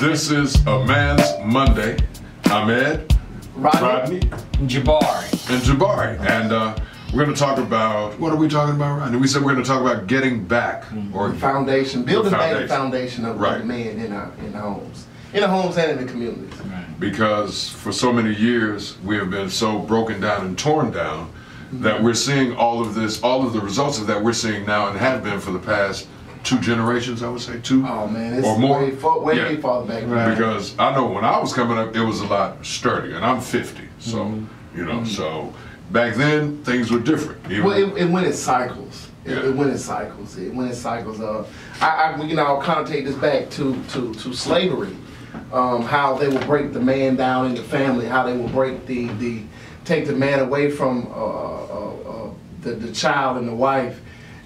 This is a Man's Monday. I'm Ed, Rodney, and Jabari. And we're going to talk about, what are we talking about, Rodney? We said we're going to talk about getting back. Or the foundation, building back the foundation of right. the man in our homes. In the homes and in the communities. Right. Because for so many years, we have been so broken down and torn down that we're seeing all of this, all of the results of that we're seeing now and have been for the past 2 generations, I would say, 2 oh, man, it's or more. Way farther back. Right. Because I know when I was coming up, it was a lot sturdier, and I'm 50, so you know, so back then things were different. Well, it went in cycles. Yeah. It went in cycles. It went in cycles. I'll kind of take this back to slavery. How they would break the man down in the family. How they would break take the man away from the child and the wife.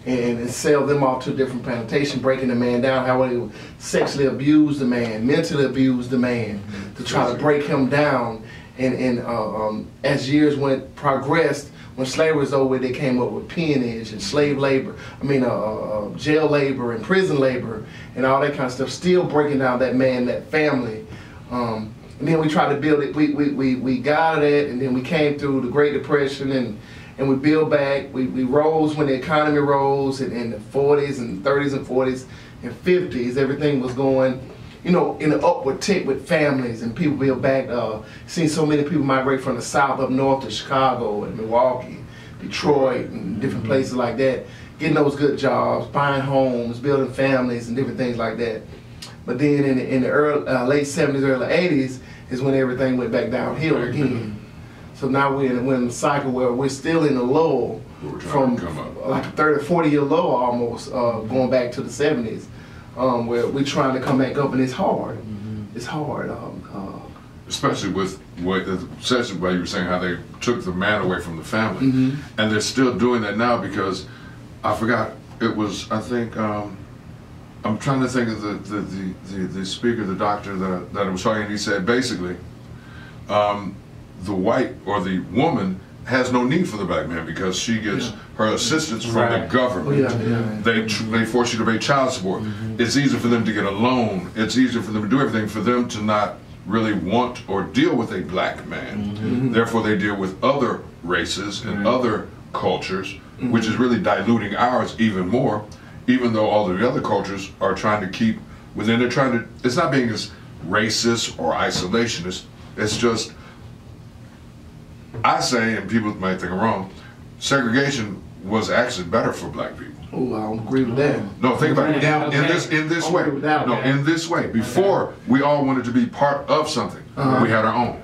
And sell them off to a different plantation, breaking the man down, how they would sexually abuse the man, mentally abuse the man, to try to break him down. And as years progressed, when slavery was over, they came up with peonage and slave labor, jail labor and prison labor and all that kind of stuff, still breaking down that man, that family. And then we tried to build it, we got it, and then we came through the Great Depression and we build back. We rose when the economy rose in the 40s and 30s and 40s and 50s. Everything was going, in the upward tick with families and people build back. Seen so many people migrate from the south up north to Chicago and Milwaukee, Detroit, and different places like that, getting those good jobs, buying homes, building families and different things like that. But then in the late 70s, early 80s is when everything went back downhill again. So now we're in a cycle where we're still in the lull from like a 30 or 40 year low almost, going back to the 70s, where we're trying to come back up, and it's hard. It's hard. Especially with especially why you were saying how they took the man away from the family, and they're still doing that now, because I forgot, it was, I think, I'm trying to think of the speaker, the doctor that I was talking, and he said basically, the white or the woman has no need for the black man because she gets her assistance from the government. They force you to pay child support. It's easier for them to get a loan. It's easier for them to do everything, for them to not really want or deal with a black man. Therefore, they deal with other races and other cultures, which is really diluting ours even more, even though all of the other cultures are trying to keep within. They're trying to, it's not being as racist or isolationist, it's just, I say, and people might think I'm wrong, segregation was actually better for black people. Oh, I don't agree with that. No, think about it. In this way. No, in this way. Before, we all wanted to be part of something. We had our own.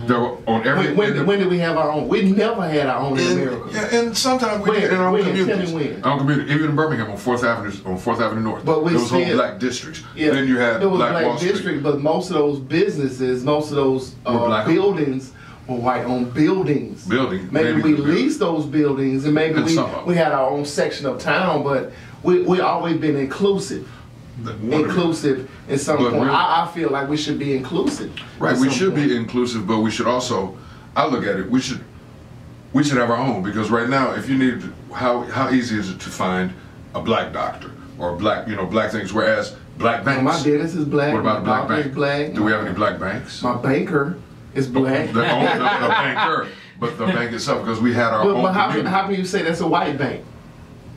There were on every. When did we have our own? We never had our own in America. Yeah, and sometimes we did in our own communities. Tell me when. Our own community, even in Birmingham on 4th Avenue North. But we those still, whole black districts. Yeah, then you had there was Black Wall Street. district, but most of those businesses, most of those buildings were white-owned buildings. Maybe we leased those buildings, and maybe we had our own section of town, but we always been inclusive. Inclusive in some point. Really, I feel like we should be inclusive. Right, we should be inclusive, but we should also, I look at it, we should have our own, because right now, if you need, how easy is it to find a black doctor or black things, whereas black banks. Well, my dentist is black. What about a black bank? Black. Do we have any black banks? My banker is black. The banker, but the bank itself, because we had our own. But how can you say that's a white bank?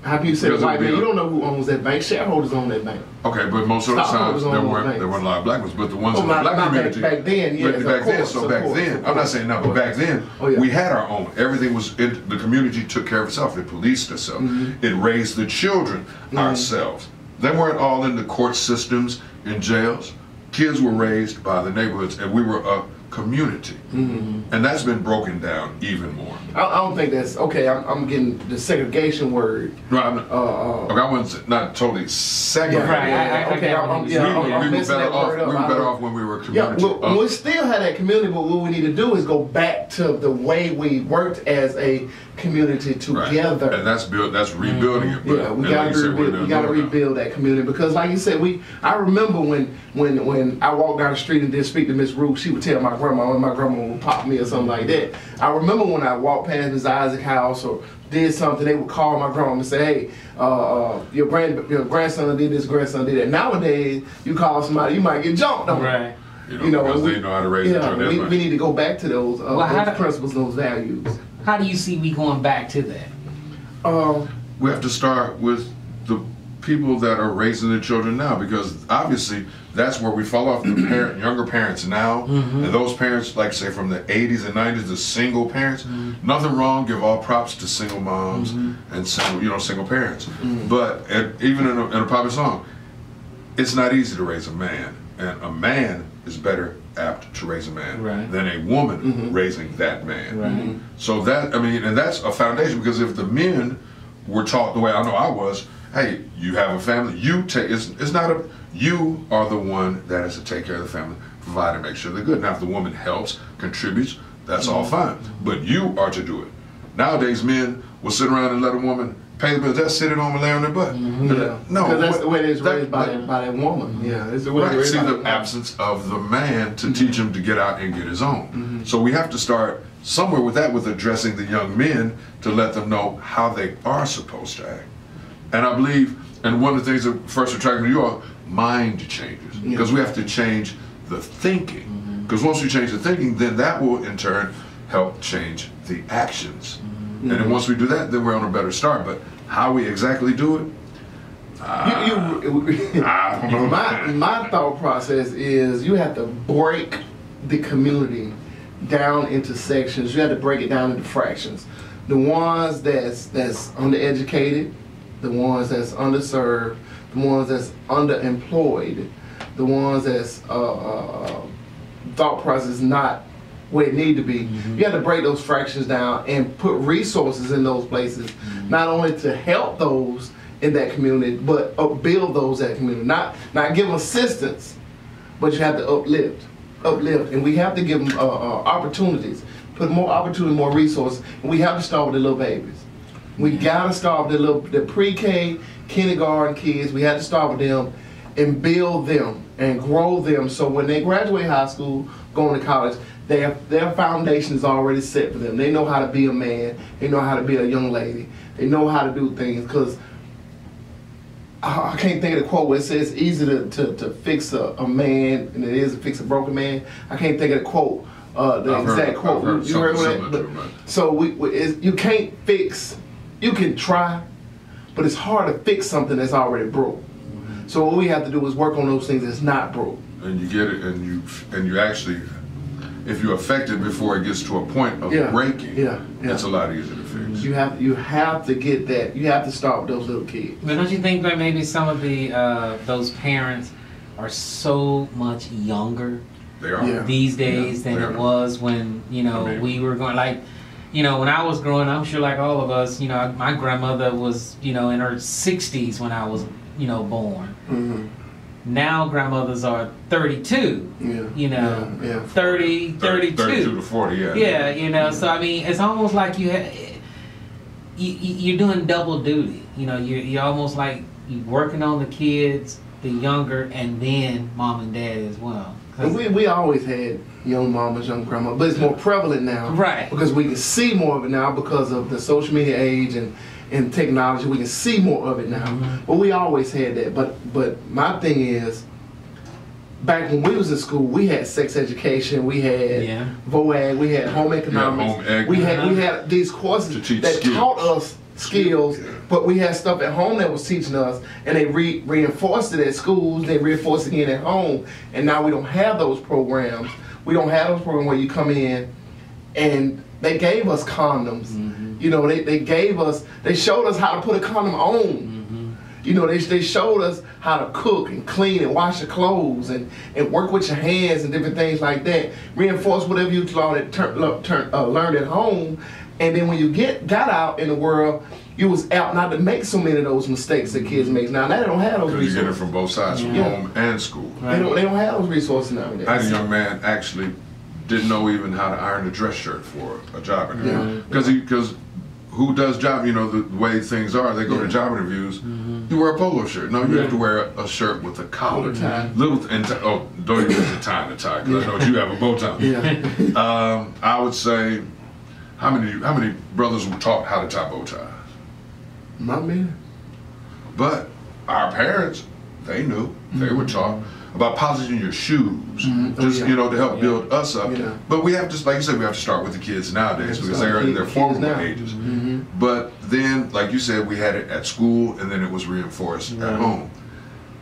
How can you say white bank? You don't know who owns that bank. Shareholders own that bank. Okay, but most of the times there weren't a lot of black ones, but the ones in the black community. Back then, yes. I'm not saying no, but back then we had our own. Everything was the community took care of itself. It policed itself. It raised the children ourselves. They weren't all in the court systems, in jails. Kids were raised by the neighborhoods, and we were a community, and that's been broken down even more. I don't think that's okay. I'm getting the segregation word. No, I'm not, okay, I wasn't not totally segregated. We were better off when we were a community. Yeah, we still had that community, but what we need to do is go back to the way we worked as a community together. Right. And that's rebuilding it. Yeah, we gotta rebuild that community, because, like you said, I remember when I walked down the street and did speak to Miss Ruth, she would tell my grandma, and my grandma would pop me or something like that. I remember when I walked past Miss Isaac's house or did something, they would call my grandma and say, hey, your grandson did this, grandson did that. Nowadays, you call somebody, you might get jumped on. Right. You know, because they know how to raise their children. We need to go back to those principles, those values. How do you see we going back to that? We have to start with the people that are raising their children now, because obviously that's where we fall off. The younger parents now, and those parents, like say from the 80s and 90s, the single parents. Nothing wrong. Give all props to single moms and single parents. But even in a popular song, it's not easy to raise a man, and a man is better apt to raise a man than a woman raising that man. So that, I mean, and that's a foundation, because if the men were taught the way I know I was, hey, you have a family, you take, it's not a, you are the one that has to take care of the family, provide and make sure they're good. Now if the woman helps, contributes, that's all fine, but you are to do it. Nowadays men will sit around and let a woman pay the bills, just sit at home and lay on their butt. No, because that's the way it's raised by that woman. Yeah, it's the way it's raised. See the absence of the man to teach him to get out and get his own. So we have to start somewhere with that, with addressing the young men to let them know how they are supposed to act. And I believe, and one of the things that first attracted me to you all, mind changes, because we have to change the thinking. Because once we change the thinking, then that will in turn help change the actions. And then once we do that, then we're on a better start. But how we exactly do it, I don't know. My thought process is you have to break the community down into sections. You have to break it down into fractions. The ones that's undereducated, the ones that's underserved, the ones that's underemployed, the ones that's thought process not where it need to be. You have to break those fractions down and put resources in those places, not only to help those in that community, but build those in that community. Not give them assistance, but you have to uplift, and we have to give them opportunities, put more opportunity, more resources, and we have to start with the little babies. We gotta start with the pre-K, kindergarten kids. We have to start with them and build them and grow them, so when they graduate high school, going to college, their foundation is already set for them. They know how to be a man. They know how to be a young lady. They know how to do things, because I can't think of the quote where it says it's easy to fix a man and it is to fix a broken man. I can't think of the quote, the exact quote. You heard that? So you can't fix, you can try, but it's hard to fix something that's already broke. So what we have to do is work on those things that's not broke. And you get it, and you actually, if you affect it before it gets to a point of breaking, it's a lot easier to fix. You have to get that. You have to start with those little kids. But don't you think that maybe some of the those parents are so much younger these days than it was when we were going, like, when I was growing up, I'm sure like all of us, my grandmother was in her 60s when I was born. Now grandmothers are 32, 30, 32. 32 to 40, so I mean, it's almost like you're doing double duty. You're almost like you're working on the kids, the younger, and then mom and dad as well. And we always had young mamas, young grandmas, but it's more prevalent now. Right. Because we can see more of it now because of the social media age and technology. We can see more of it now. But we always had that. But my thing is, back when we was in school, we had sex education, we had VOAG, we had home economics, we had these courses that taught us skills, but we had stuff at home that was teaching us, and they reinforced it at schools, they reinforced it again at home, and now we don't have those programs. We don't have those programs where you come in and they gave us condoms. They showed us how to put a condom on. They showed us how to cook and clean and wash your clothes and work with your hands and different things like that. Reinforce whatever you learned at home, and then when you got out in the world, you was out not to make so many of those mistakes that kids make now. Now they don't have those resources. You get it from both sides, from home and school. Right. They don't have those resources nowadays. I had a young man actually didn't know even how to iron a dress shirt for a job interview. Because who does job, the way things are, they go to job interviews, you wear a polo shirt. No, you have to wear a shirt with a collar. Don't even use a tie in the tie, because I know you have a bow tie. I would say How many brothers were taught how to tie bow ties? Not many. But our parents, they knew. They were taught about polishing your shoes, just you know, to help build us up. Yeah. But we have to, like you said, we have to start with the kids nowadays because they're in their formative ages. But then, like you said, we had it at school, and then it was reinforced at home.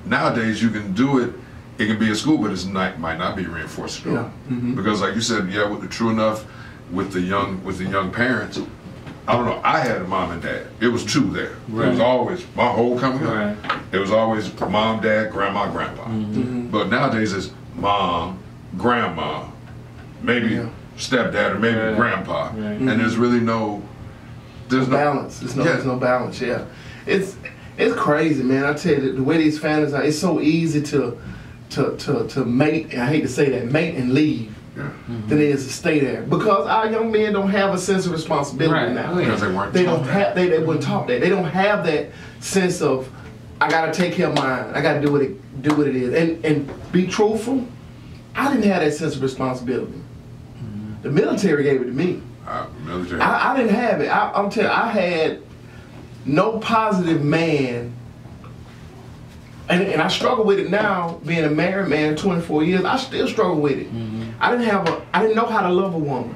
Nowadays, you can do it. It can be at school, but it might not be reinforced at all. Because, like you said, true enough, with the young parents. I don't know. I had a mom and dad. It was two there. It was always my whole coming up. It was always mom, dad, grandma, grandpa. But nowadays it's mom, grandma, maybe stepdad, or maybe grandpa, and there's really no balance. There's no balance. Yeah, it's crazy, man. I tell you, the way these families are, it's so easy to mate. And I hate to say that, mate and leave. Than it is to stay there, because our young men don't have a sense of responsibility now. Because they weren't. They don't have. They weren't taught that. They don't have that sense of, I gotta take care of mine. I gotta do what it is, and be truthful. I didn't have that sense of responsibility. The military gave it to me. I didn't have it. I'm telling you, I had no positive man. And I struggle with it now, being a married man, 24 years. I still struggle with it. I didn't know how to love a woman.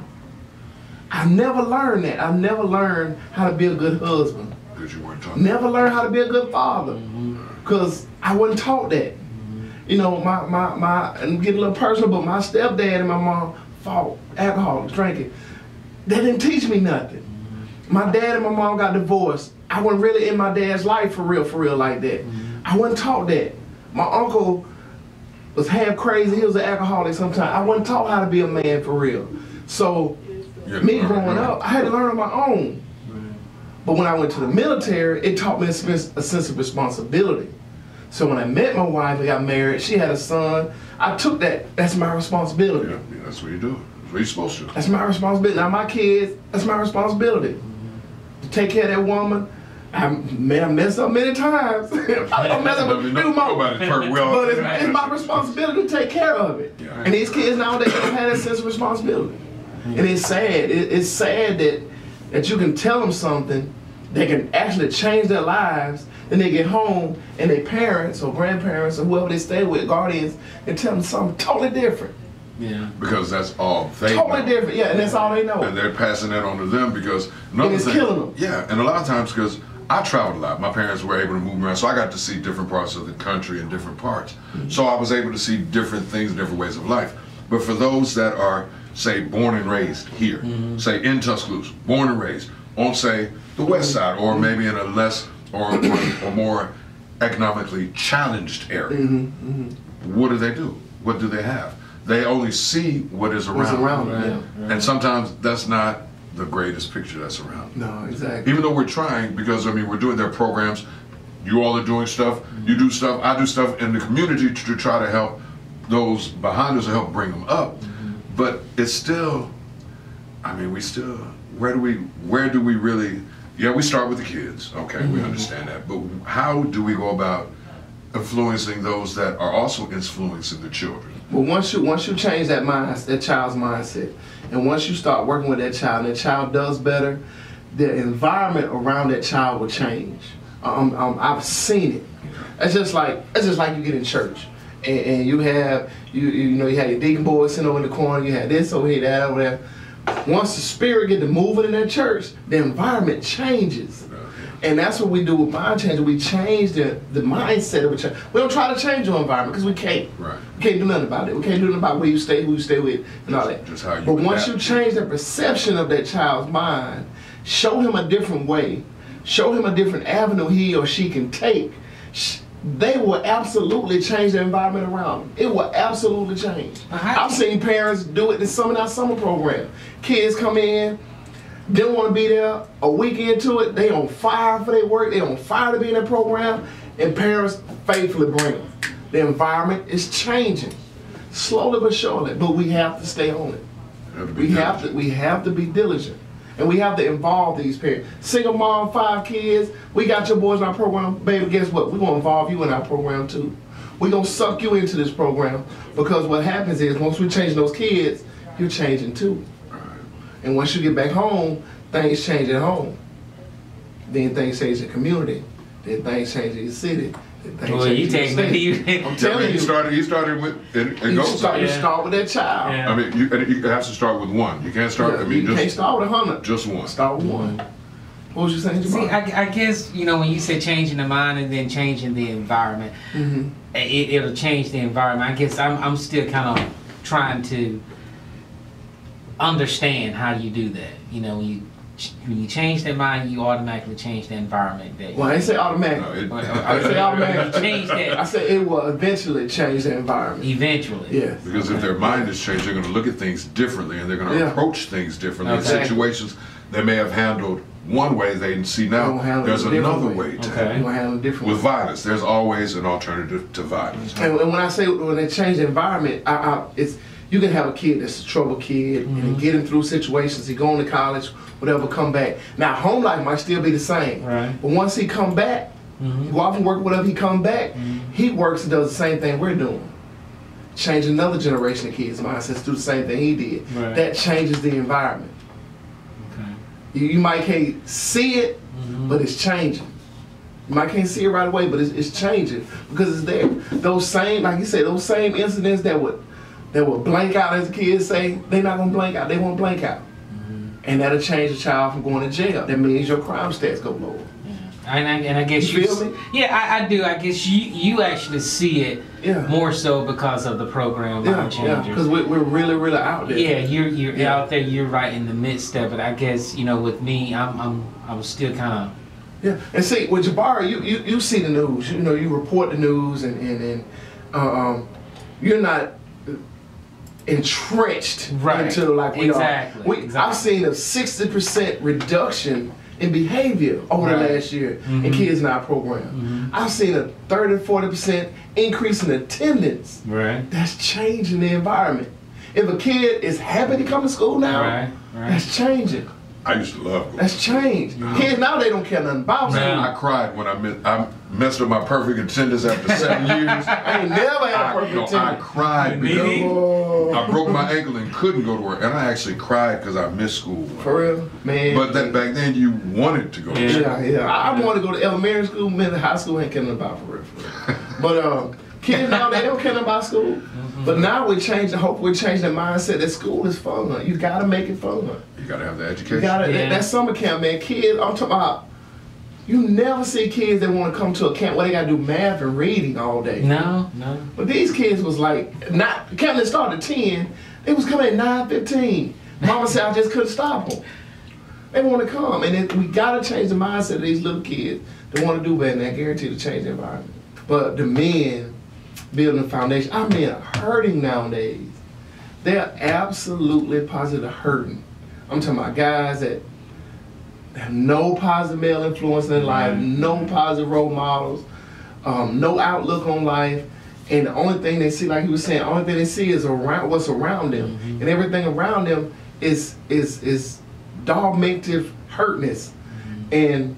I never learned that. I never learned how to be a good husband. Because you weren't taught. Never learned how to be a good father. Because I wasn't taught that. You know, and get a little personal, but my stepdad and my mom fought alcohol, drinking. They didn't teach me nothing. My dad and my mom got divorced. I wasn't really in my dad's life for real like that. I wasn't taught that. My uncle was half crazy. He was an alcoholic sometimes. I wasn't taught how to be a man for real. So me growing up, I had to learn on my own. But when I went to the military, it taught me a sense of responsibility. So when I met my wife and got married, she had a son. I took that. That's my responsibility. Yeah, that's what you do. That's what you're supposed to. That's my responsibility. Now my kids, that's my responsibility. To take care of that woman. I messed up many times. I don't mess up with but it's my responsibility to take care of it. And these kids nowadays don't have that sense of responsibility. And it's sad. It's sad that you can tell them something that can actually change their lives, then they get home and their parents or grandparents or whoever they stay with, guardians, and tell them something totally different. Yeah. Because that's all they totally know. Different, yeah, and that's all they know. And they're passing that on to them because it's killing them. Yeah, and a lot of times because I traveled a lot. My parents were able to move around, so I got to see different parts of the country and different parts. So I was able to see different things, different ways of life. But for those that are, say, born and raised here, say in Tuscaloosa, born and raised on, say, the west side, or maybe in a less or more economically challenged area, what do? What do they have? They only see what is around them. And sometimes that's not the greatest picture that's around. No, exactly. Even though we're trying, because I mean, we're doing their programs, you all are doing stuff, you do stuff, I do stuff in the community to try to help those behind us, to help bring them up. But it's still, I mean, where do we really, we start with the kids, okay, we understand that, but how do we go about influencing those that are also influencing the children? Well, once you change that child's mindset, and once you start working with that child, and that child does better, the environment around that child will change. I've seen it. It's just like you get in church, and you have you have your deacon boy sitting over in the corner. You have this over here, that over there. Once the spirit get to moving in that church, the environment changes. And that's what we do with mind change. We change the mindset of a child. We don't try to change your environment because we can't. Right. We can't do nothing about it. We can't do nothing about where you stay, who you stay with, and all that. Just how you but once you change the perception of that child's mind, show him a different way, show him a different avenue he or she can take, they will absolutely change the environment around them. It will absolutely change. I've seen parents do it in our summer program. Kids come in, didn't want to be there. A week into it, they on fire for their work. They on fire to be in the program, and parents faithfully bring them. The environment is changing, slowly but surely. But we have to stay on it. We have to be diligent, and we have to involve these parents. Single mom, 5 kids. We got your boys in our program, baby. Guess what? We're gonna involve you in our program too. We're gonna suck you into this program because what happens is once we change those kids, you're changing too. And once you get back home, things change at home. Then things change in the community. Then things change in the city. Well, you take me. I'm telling you. He started with, you start with that child. Yeah. I mean, you have to start with one. You can't start, you can't start with 100. Just one. Start with one. What was you saying, Jamal? See, I guess, when you say changing the mind and then changing the environment, it'll change the environment. I guess I'm still kind of trying to understand how you do that. When you change their mind, you automatically change the environment. Well, I didn't say automatically. I didn't say automatically. Change that. I said it will eventually change the environment. Eventually. Yes. Because if their mind is changed, they're going to look at things differently, and they're going to approach things differently. Okay. Situations they may have handled one way, they see now there's another way to handle it. With violence, there's always an alternative to violence. And when I say when they change the environment, it's you can have a kid that's a troubled kid and get him through situations. He go to college, whatever, come back. Now home life might still be the same, right? But once he come back, he go off and work whatever. He come back, he works and does the same thing we're doing. Change another generation of kids' mindsets, do the same thing he did. Right. That changes the environment. Okay. You might can't see it, but it's changing. You might can't see it right away, but it's changing because it's there. Those same, like you said, those same incidents that would blank out, as the kids say, they're not gonna blank out. They won't blank out, and that'll change a child from going to jail. That means your crime stats go lower. And I guess you feel me? Yeah, I do. I guess you actually see it more so because of the program Mind Changers. Because we're really out there. Yeah, you're out there. You're right in the midst of it. I guess with me, I'm still kind of. Yeah, and see with Jabari, you see the news. You report the news, and you're not entrenched into like we are. I've seen a 60% reduction in behavior over the last year in kids in our program. I've seen a 30-40% increase in attendance. Right. That's changing the environment. If a kid is happy to come to school now, that's changing. I used to love it. That's changed. Kids now, they don't care nothing about me. Man, I cried when I messed up my perfect attendance after 7 years. I ain't never had a perfect attendance. I cried because I broke my ankle and couldn't go to work. And I actually cried because I missed school. For real? Man. But back then, you wanted to go to school. Yeah. I wanted to go to elementary school, middle high school, ain't caring about for real. But kids now, they don't care about school. But now we're changing, hopefully we're changing the mindset that school is fun. You gotta make it fun. You gotta have the education. That summer camp, man, kids, I'm talking about, you never see kids that want to come to a camp where they gotta do math and reading all day. No. But these kids was like, the camp that started at 10, they was coming at 9:15. Mama said I just couldn't stop them. They want to come, and we gotta change the mindset of these little kids that want to do better, and I guarantee to change the environment. But the men building a foundation, our men are hurting nowadays. They're absolutely positive hurting. I'm talking about guys that have no positive male influence in their life, no positive role models, no outlook on life, and the only thing they see, like he was saying, the only thing they see is what's around them, and everything around them is dogmative hurtness, and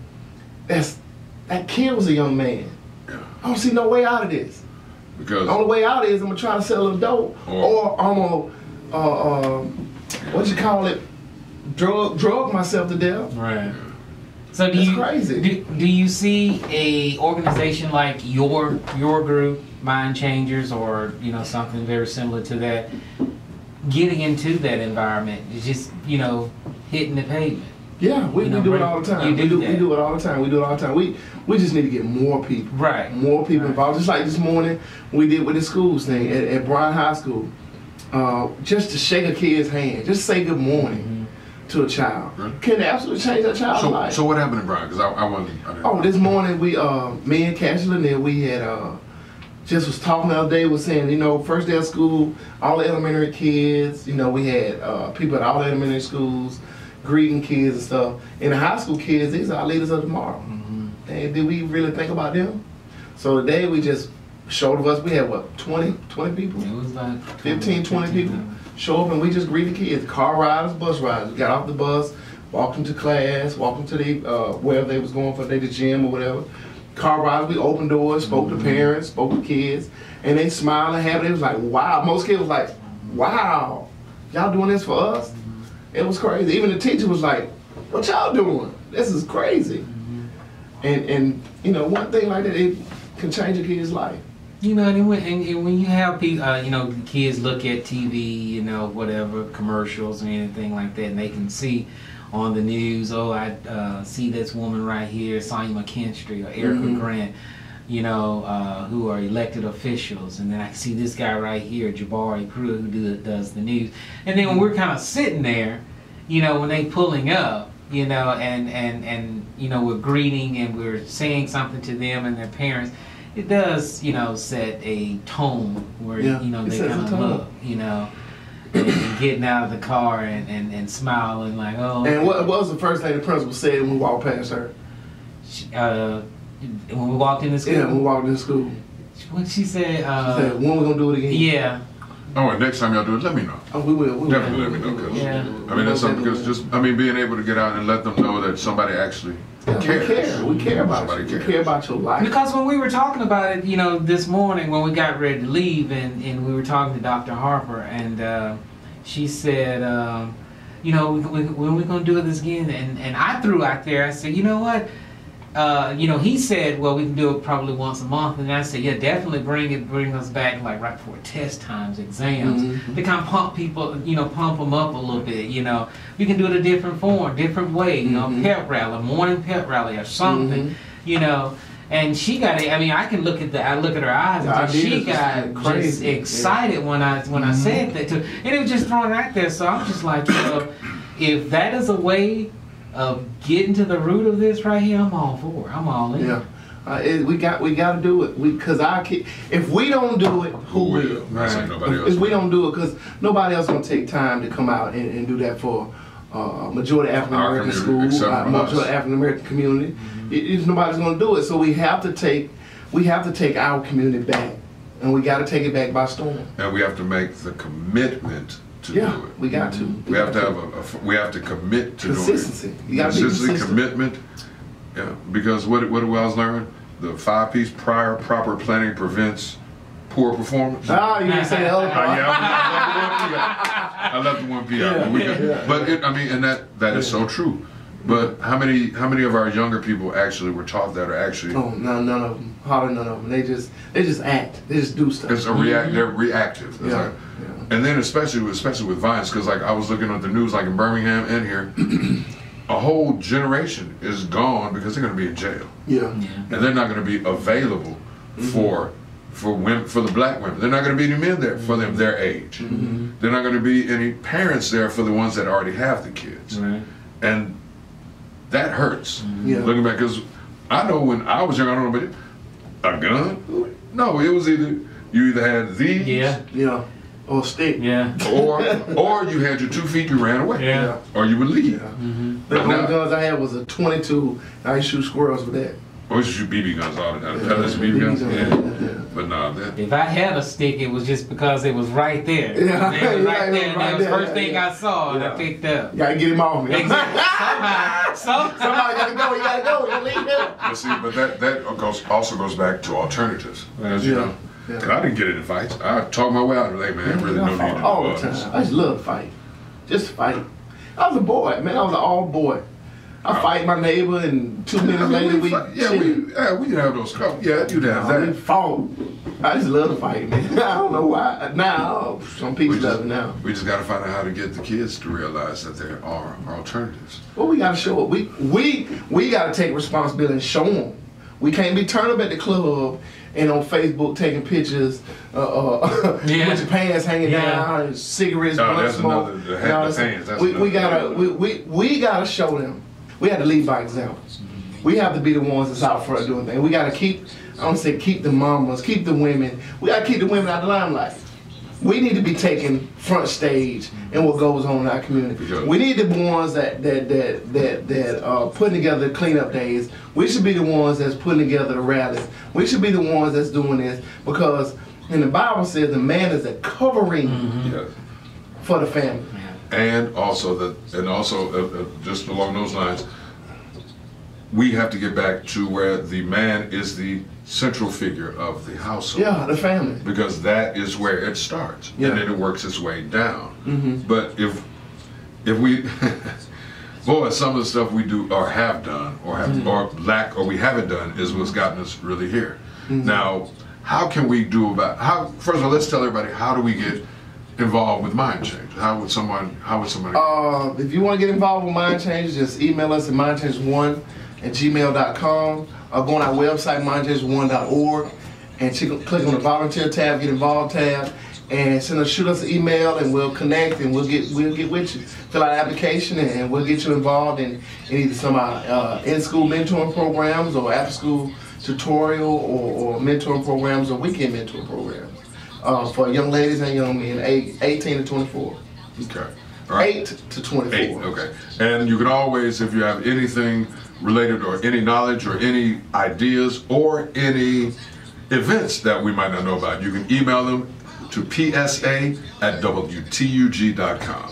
that kills a young man. I don't see no way out of this. Because the only way out is I'm gonna try to sell a dope, or I'm gonna what you call it, drug myself to death. Right. So do you see a organization like your group, Mind Changers, or something very similar to that, getting into that environment? It's just hitting the pavement. Yeah, we do it all the time. We do it all the time. We do it all the time. We just need to get more people. Right. More people involved. Just like this morning we did with the schools thing at Bryan High School. Just to shake a kid's hand. Just say good morning to a child. Really? Can absolutely change that child's life. So what happened to Bryan? Because I didn't this morning we me and Cassie Lynette, we had just was talking the other day, was saying, first day of school, all the elementary kids, we had people at all the elementary schools greeting kids and stuff. And the high school kids, these are our leaders of tomorrow. And did we really think about them? So today we just showed of us, we had what, 20 people? It was like 15, 20 people show up, and we just greeted kids, car riders, bus riders. We got off the bus, walked them to class, walked them to wherever they was going for, the gym or whatever. Car riders, we opened doors, spoke to parents, spoke to kids, and they smiled and happy. It was like, wow. Most kids was like, wow, y'all doing this for us? It was crazy. Even the teacher was like, "What y'all doing? This is crazy." And you know, one thing like that, it can change a kid's life. You know, and when you have people, you know, kids look at TV, you know, whatever, commercials or anything like that, and they can see on the news, oh, I see this woman right here, Sonya McKinstry or Erica Grant, you know, who are elected officials, and then I see this guy right here, Jabari Pruitt, who does the news. And then when we're kind of sitting there, you know, when they pulling up, you know, and you know, we're greeting and we're saying something to them and their parents, it does, you know, set a tone where, you know, they kind of look, you know, and getting out of the car and smiling like, oh. And what was the first thing the principal said when we walked past her? When we walked into school? Yeah, when we walked into school. What she said? She said, when we going to do it again? Yeah. Oh, and next time y'all do it, let me know. Oh, we will. Definitely let me know. Cause, I mean, that's something, because just, I mean, being able to get out and let them know that somebody actually cares. We care about you. We care about your life. Because when we were talking about it, you know, this morning when we got ready to leave, and we were talking to Dr. Harper, and she said, you know, when are we going to do this again? And I threw out there, I said, you know what? You know, he said, well, we can do it probably once a month. And I said, yeah, definitely bring us back like right before test times, exams, to kind of pump people, you know, pump them up a little bit. You know, we can do it a different form, different way. You know, pep rally, morning pep rally or something. You know, and she got it. I mean, I look at her eyes, and she got just excited when I said that too, and it was just thrown out there. So I'm just like, you know, if that is a way of getting to the root of this right here, I'm all for it. I'm all in. Yeah, we got to do it. Because if we don't do it, who will? Right. Nobody else. If we don't do it, because nobody else gonna take time to come out and do that for majority African American school, majority African American community. Nobody's gonna do it. So we have to take our community back, and we got to take it back by storm. And we have to make the commitment to do it. We got to. We have to have we have to commit to consistency. doing it. You got to be consistent. Commitment. Yeah, because what do I learn? The 5 P's: prior proper planning prevents poor performance. Ah, you didn't say the other part. I left the 1 P out. But I mean, and that is so true. But how many of our younger people actually were taught that, or actually? Oh, none of them. Hardly none of them. They just act. They just do stuff. It's a they're reactive. It's like, and then especially with violence, because like I was looking at the news, like in Birmingham and here, a whole generation is gone because they're going to be in jail. And they're not going to be available for women, for the black women. They're not going to be any men there for them their age. They're not going to be any parents there for the ones that already have the kids. And that hurts. Looking back, because I know when I was young, I don't know, but a gun? No, it was you either had these, or a stick, or you had your 2 feet, you ran away, or you would leave. The only guns I had was a .22. I used to shoot squirrels with that. I used to shoot BB guns all the time. Pellets, BB guns. But no, if I had a stick, it was just because it was right there. It was right there, and that was the first thing I saw, and I picked up. You gotta get him off me. Exactly. Somebody gotta go. You gotta go. You leave him. But see, that also goes back to alternatives, as you know. And I didn't get into fights. I talked my way out of it. Like, man, really no need to do all the time. I just love to fight. Just fight. I was a boy, man. I was an all boy. I fight my neighbor, and 2 minutes later we did have those couple. Yeah, you'd have that. We fought. I just love to fight, man. I don't know why. Now, some people does it now. We just got to find out how to get the kids to realize that there are alternatives. Well, we got to show it. We got to take responsibility and show them. We can't be turned up at the club and on Facebook taking pictures with your pants hanging down and cigarettes, blunt smoke. We gotta show them. We have to lead by examples. We have to be the ones that's out front doing things. We got to keep the mamas, keep the women. We got to keep the women out of the limelight. We need to be taking front stage in what goes on in our community. We need the ones that putting together the cleanup days. We should be the ones that's putting together the rallies. We should be the ones that's doing this, because in the Bible says the man is a covering for the family. And also just along those lines, we have to get back to where the man is the central figure of the household. Yeah, the family. Because that is where it starts, and then it works its way down. But if if we, boy, some of the stuff we do or have done or have or lack or we haven't done is what's gotten us really here. Now, how can we do about first of all, let's tell everybody, how do we get involved with Mind Change? How would somebody if you want to get involved with Mind Change, just email us at mindchange1@gmail.com, or go on our website, mindchange1.org, and click on the volunteer tab, get involved tab, and shoot us an email, and we'll connect, and we'll get with you. Fill out an application, and we'll get you involved in either some of our in-school mentoring programs, or after-school tutorial, or mentoring programs, or weekend mentoring programs for young ladies and young men, 18 to 24. Okay. All right. 8 to 24. 8, okay. And you can always, if you have anything related or any knowledge or any ideas or any events that we might not know about, you can email them to psa@wtug.com.